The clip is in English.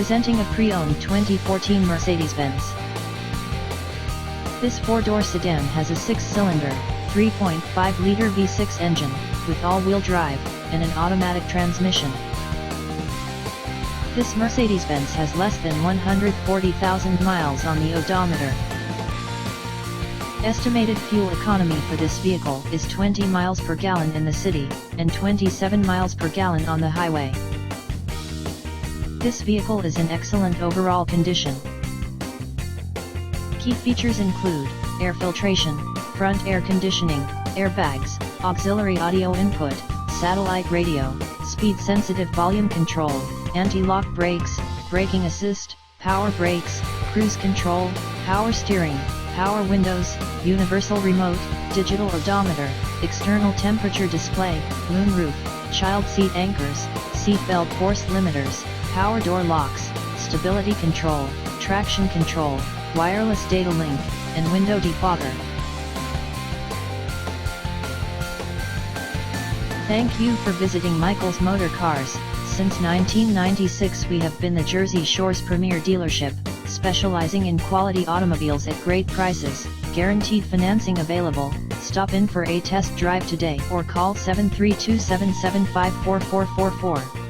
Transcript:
Presenting a pre-owned 2014 Mercedes-Benz. This four-door sedan has a six-cylinder, 3.5-liter V6 engine, with all-wheel drive, and an automatic transmission. This Mercedes-Benz has less than 140,000 miles on the odometer. Estimated fuel economy for this vehicle is 20 miles per gallon in the city, and 27 miles per gallon on the highway. This vehicle is in excellent overall condition. Key features include air filtration, front air conditioning, airbags, auxiliary audio input, satellite radio, speed-sensitive volume control, anti-lock brakes, braking assist, power brakes, cruise control, power steering, power windows, universal remote, digital odometer, external temperature display, moonroof, child seat anchors, seat belt force limiters, power door locks, stability control, traction control, wireless data link, and window defogger. Thank you for visiting Michael's Motorcars. Since 1996 we have been the Jersey Shore's premier dealership, specializing in quality automobiles at great prices, guaranteed financing available. Stop in for a test drive today or call 732-775-4444.